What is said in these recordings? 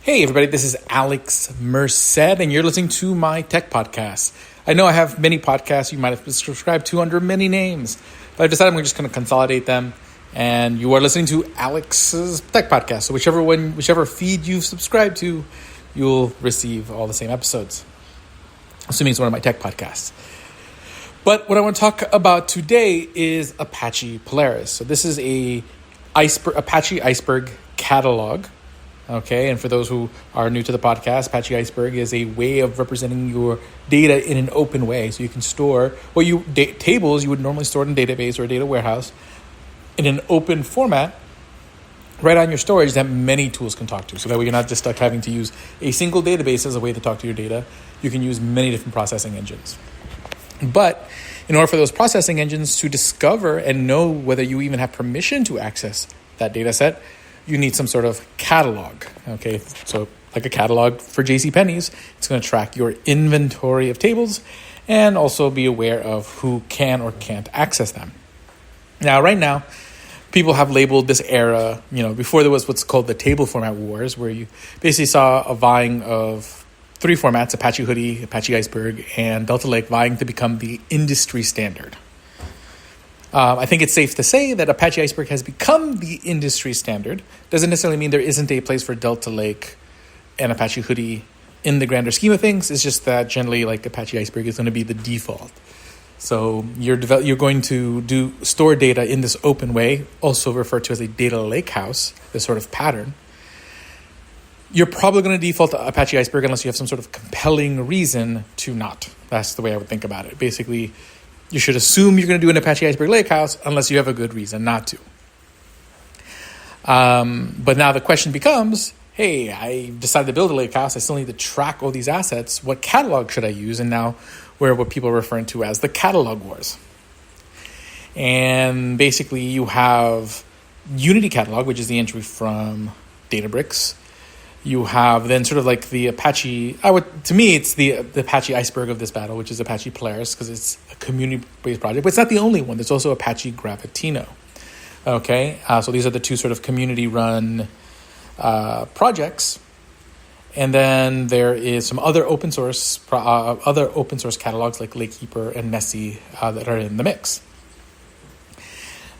Hey everybody, this is Alex Merced, and you're listening to my tech podcast. I know I have many podcasts you might have subscribed to under many names, but I've decided we're just going to consolidate them, and you are listening to Alex's tech podcast. So whichever feed you subscribe to, you'll receive all the same episodes, assuming it's one of my tech podcasts. But what I want to talk about today is Apache Polaris. So this is a Apache Iceberg catalog. Okay, and for those who are new to the podcast, Apache Iceberg is a way of representing your data in an open way. So you can store tables you would normally store in a database or a data warehouse in an open format right on your storage that many tools can talk to. So that way you're not just stuck having to use a single database as a way to talk to your data. You can use many different processing engines. But in order for those processing engines to discover and know whether you even have permission to access that data set, you need some sort of catalog, okay? So like a catalog for JCPenney's, it's going to track your inventory of tables and also be aware of who can or can't access them. Now, right now, people have labeled this era, before there was what's called the table format wars, where you basically saw a vying of three formats, Apache Hoodie, Apache Iceberg, and Delta Lake vying to become the industry standard. I think it's safe to say that Apache Iceberg has become the industry standard. Doesn't necessarily mean there isn't a place for Delta Lake and Apache Hoodie in the grander scheme of things. It's just that generally, Apache Iceberg is going to be the default. So you're going to store data in this open way, also referred to as a data lakehouse, this sort of pattern. You're probably going to default to Apache Iceberg unless you have some sort of compelling reason to not. That's the way I would think about it. Basically, you should assume you're going to do an Apache Iceberg Lakehouse unless you have a good reason not to. But now the question becomes, hey, I decided to build a Lakehouse. I still need to track all these assets. What catalog should I use? And now we're what people are referring to as the catalog wars. And basically you have Unity catalog, which is the entry from Databricks. You have then sort of like the Apache, to me, it's the Apache Iceberg of this battle, which is Apache Polaris, because it's a community-based project. But it's not the only one. There's also Apache Gravitino. Okay, so these are the two sort of community-run projects. And then there is some other open source catalogs like Lakekeeper and Messy that are in the mix.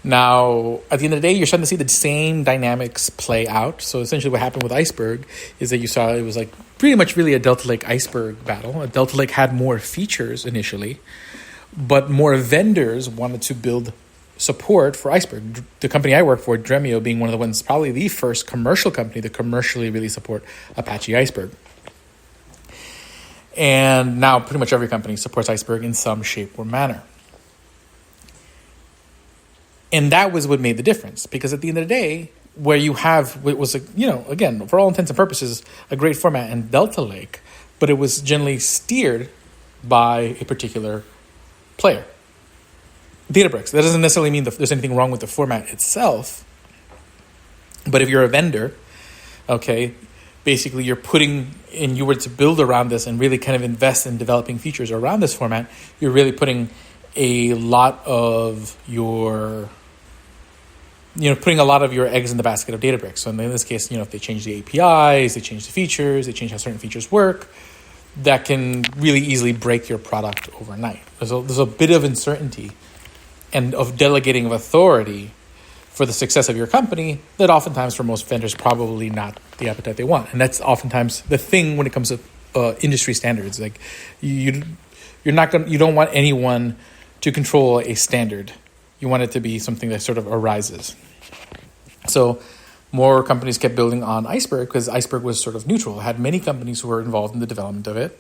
Now, at the end of the day, you're starting to see the same dynamics play out. So essentially what happened with Iceberg is that you saw it was pretty much really a Delta Lake Iceberg battle. Delta Lake had more features initially, but more vendors wanted to build support for Iceberg. The company I work for, Dremio, being one of the ones, probably the first commercial company to commercially really support Apache Iceberg. And now pretty much every company supports Iceberg in some shape or manner. And that was what made the difference, because at the end of the day, where you have what was, again, for all intents and purposes, a great format in Delta Lake, but it was generally steered by a particular player. Databricks. That doesn't necessarily mean that there's anything wrong with the format itself, but if you're a vendor, okay, basically you're you were to build around this and really kind of invest in developing features around this format, you're really putting a lot of your eggs in the basket of Databricks. So in this case, if they change the APIs, they change the features, they change how certain features work, that can really easily break your product overnight. There's a bit of uncertainty and of delegating of authority for the success of your company that oftentimes for most vendors probably not the appetite they want. And that's oftentimes the thing when it comes to industry standards. Like you don't want anyone to control a standard. You want it to be something that sort of arises. So more companies kept building on Iceberg because Iceberg was sort of neutral. It had many companies who were involved in the development of it.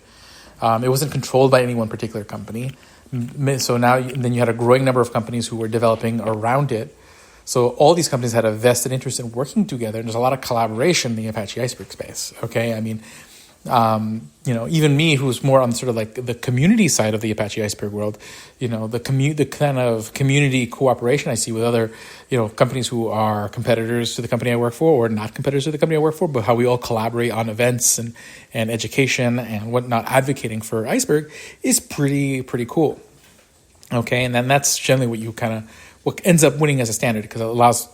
It wasn't controlled by any one particular company. So then you had a growing number of companies who were developing around it. So all these companies had a vested interest in working together, and there's a lot of collaboration in the Apache Iceberg space. Okay, I mean, even me, who's more on sort of like the community side of the Apache Iceberg world, the kind of community cooperation I see with other, companies who are competitors to the company I work for or not competitors to the company I work for, but how we all collaborate on events and education and whatnot, advocating for Iceberg is pretty cool. Okay, and then that's generally what ends up winning as a standard, because it allows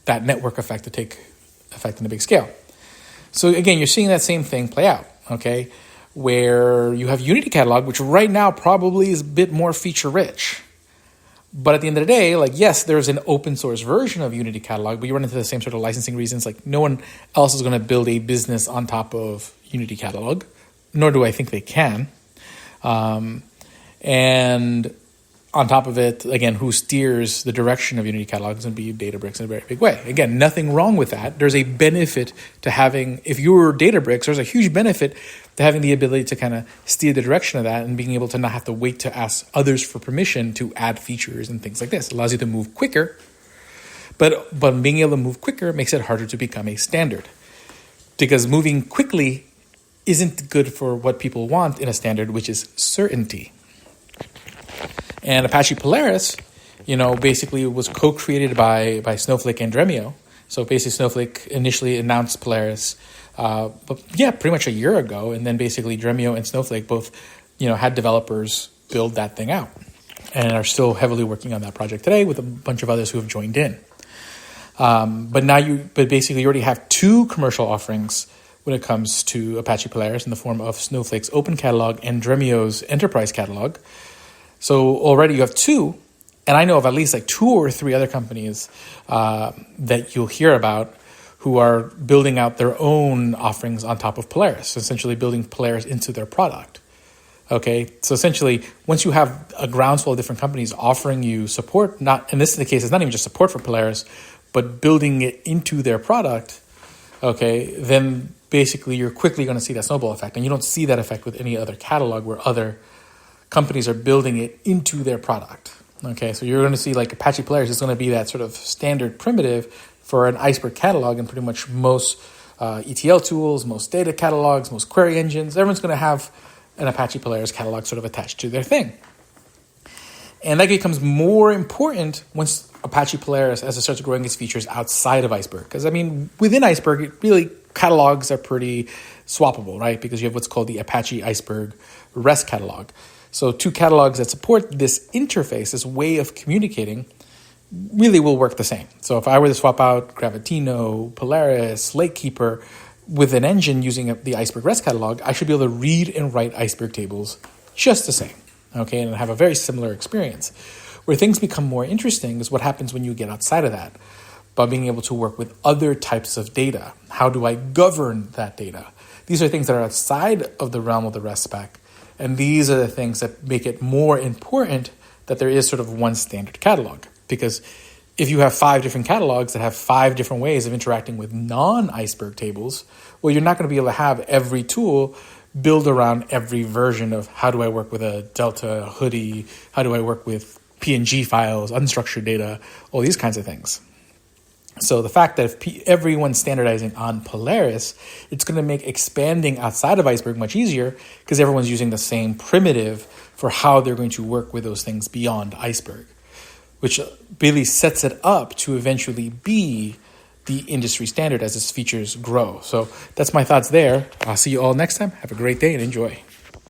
that network effect to take effect on a big scale. So again, you're seeing that same thing play out, okay? Where you have Unity Catalog, which right now probably is a bit more feature rich. But at the end of the day, like, yes, there's an open source version of Unity Catalog, but you run into the same sort of licensing reasons. Like, no one else is going to build a business on top of Unity Catalog, nor do I think they can. And on top of it, again, who steers the direction of Unity Catalog is going to be Databricks in a very big way. Again, nothing wrong with that. There's a benefit to having, if you're Databricks, there's a huge benefit to having the ability to kind of steer the direction of that and being able to not have to wait to ask others for permission to add features and things like this. It allows you to move quicker, but being able to move quicker makes it harder to become a standard, because moving quickly isn't good for what people want in a standard, which is certainty. And Apache Polaris, basically was co-created by Snowflake and Dremio. So basically Snowflake initially announced Polaris, pretty much a year ago. And then basically Dremio and Snowflake both, had developers build that thing out and are still heavily working on that project today with a bunch of others who have joined in. But basically you already have two commercial offerings when it comes to Apache Polaris in the form of Snowflake's Open Catalog and Dremio's Enterprise Catalog. So already you have two, and I know of at least like 2 or 3 other companies that you'll hear about who are building out their own offerings on top of Polaris, essentially building Polaris into their product. Okay, so essentially, once you have a groundswell of different companies offering you support, and this is the case, it's not even just support for Polaris, but building it into their product, okay, then basically you're quickly going to see that snowball effect. And you don't see that effect with any other catalog where other companies are building it into their product. Okay, so you're going to see like Apache Polaris is going to be that sort of standard primitive for an Iceberg catalog and pretty much most ETL tools, most data catalogs, most query engines. Everyone's going to have an Apache Polaris catalog sort of attached to their thing. And that becomes more important once Apache Polaris, as it starts growing its features outside of Iceberg. Because, within Iceberg, catalogs are pretty swappable, right? Because you have what's called the Apache Iceberg REST catalog. So 2 catalogs that support this interface, this way of communicating, really will work the same. So if I were to swap out Gravitino, Polaris, Lakekeeper with an engine using the Iceberg REST catalog, I should be able to read and write Iceberg tables just the same, okay, and have a very similar experience. Where things become more interesting is what happens when you get outside of that, by being able to work with other types of data. How do I govern that data? These are things that are outside of the realm of the REST spec. And these are the things that make it more important that there is sort of one standard catalog. Because if you have 5 different catalogs that have 5 different ways of interacting with non-Iceberg tables, well, you're not going to be able to have every tool build around every version of how do I work with a Delta hoodie, how do I work with PNG files, unstructured data, all these kinds of things. So the fact that if everyone's standardizing on Polaris, it's going to make expanding outside of Iceberg much easier because everyone's using the same primitive for how they're going to work with those things beyond Iceberg, which really sets it up to eventually be the industry standard as its features grow. So that's my thoughts there. I'll see you all next time. Have a great day and enjoy.